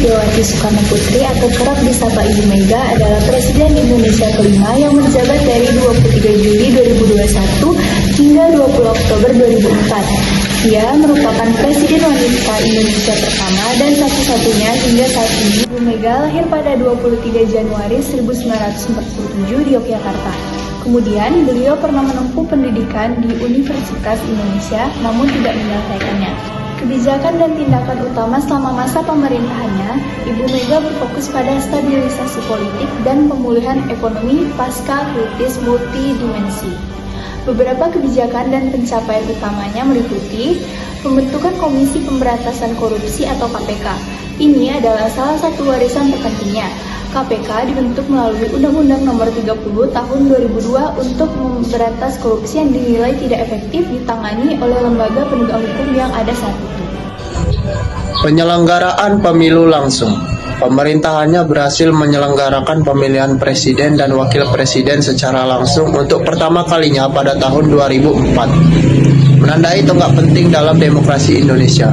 Megawati Soekarno Putri atau kerap disapa Ibu Mega adalah Presiden Indonesia kelima yang menjabat dari 23 Juli 2021 hingga 20 Oktober 2004. Ia merupakan Presiden wanita Indonesia pertama dan satu-satunya hingga saat ini. Ibu Mega lahir pada 23 Januari 1947 di Yogyakarta. Kemudian beliau pernah menempuh pendidikan di Universitas Indonesia namun tidak menyelesaikannya. Kebijakan dan tindakan utama selama masa pemerintahannya, Ibu Mega berfokus pada stabilisasi politik dan pemulihan ekonomi pasca krisis multidimensi. Beberapa kebijakan dan pencapaian utamanya meliputi pembentukan Komisi Pemberantasan Korupsi atau KPK. Ini adalah salah satu warisan terpentingnya. KPK dibentuk melalui Undang-Undang Nomor 30 Tahun 2002 untuk memberantas korupsi yang dinilai tidak efektif ditangani oleh lembaga penegak hukum yang ada saat itu. Penyelenggaraan pemilu langsung. Pemerintahannya berhasil menyelenggarakan pemilihan presiden dan wakil presiden secara langsung untuk pertama kalinya pada tahun 2004. Menandai tonggak penting dalam demokrasi Indonesia.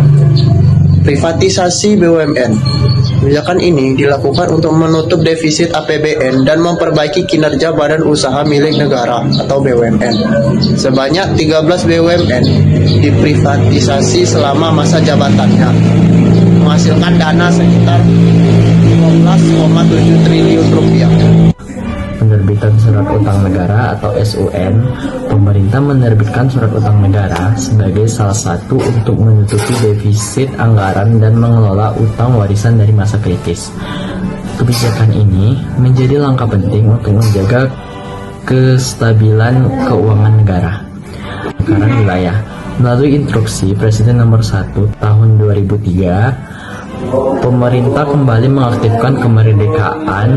Privatisasi BUMN. Kebijakan ini dilakukan untuk menutup defisit APBN dan memperbaiki kinerja badan usaha milik negara atau BUMN. Sebanyak 13 BUMN diprivatisasi selama masa jabatannya, menghasilkan dana sekitar 15,7 triliun rupiah. Penerbitan surat utang negara atau SUN. Pemerintah menerbitkan surat utang negara sebagai salah satu untuk menutupi defisit anggaran dan mengelola utang warisan dari masa kritis. Kebijakan ini menjadi langkah penting untuk menjaga kestabilan keuangan negara. Anggaran wilayah. Melalui instruksi Presiden nomor 1 tahun 2003, pemerintah kembali mengaktifkan kemerdekaan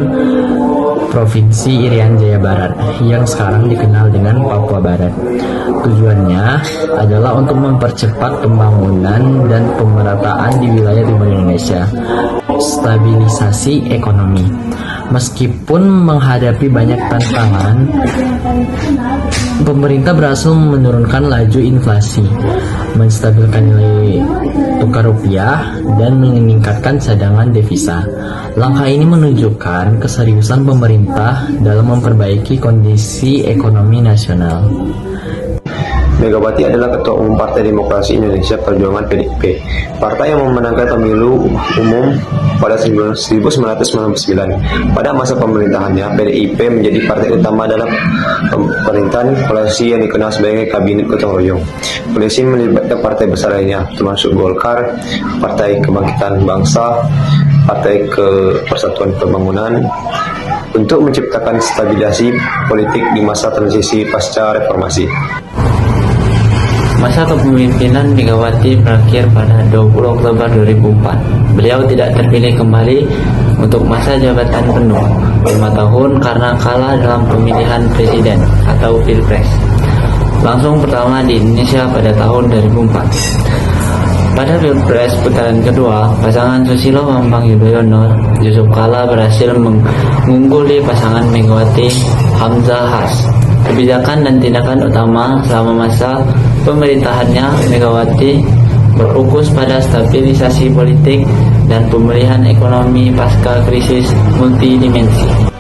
Provinsi Irian Jaya Barat yang sekarang dikenal dengan Papua Barat. Tujuannya adalah untuk mempercepat pembangunan dan pemerataan di wilayah timur Indonesia. Stabilisasi ekonomi. Meskipun menghadapi banyak tantangan, pemerintah berhasil menurunkan laju inflasi, menstabilkan nilai tukar rupiah, dan meningkatkan cadangan devisa. Langkah ini menunjukkan keseriusan pemerintah dalam memperbaiki kondisi ekonomi nasional. Megawati adalah Ketua Umum Partai Demokrasi Indonesia Perjuangan (PDIP), partai yang memenangkan pemilu umum pada 1999. Pada masa pemerintahannya, PDIP menjadi partai utama dalam pemerintahan koalisi yang dikenal sebagai Kabinet Gotong Royong. Koalisi melibatkan partai besar lainnya, termasuk Golkar, Partai Kebangkitan Bangsa, Partai Persatuan Pembangunan, untuk menciptakan stabilisasi politik di masa transisi pasca reformasi. Masa kepemimpinan Megawati berakhir pada 20 Oktober 2004. Beliau tidak terpilih kembali untuk masa jabatan penuh 5 tahun karena kalah dalam pemilihan presiden atau Pilpres langsung pertama di Indonesia pada tahun 2004. Pada Pilpres putaran kedua, pasangan Susilo Bambang Yudhoyono Yusuf Kala berhasil mengungguli pasangan Megawati Hamzah Has. Kebijakan dan tindakan utama selama masa pemerintahannya Megawati berfokus pada stabilisasi politik dan pemulihan ekonomi pasca krisis multidimensi.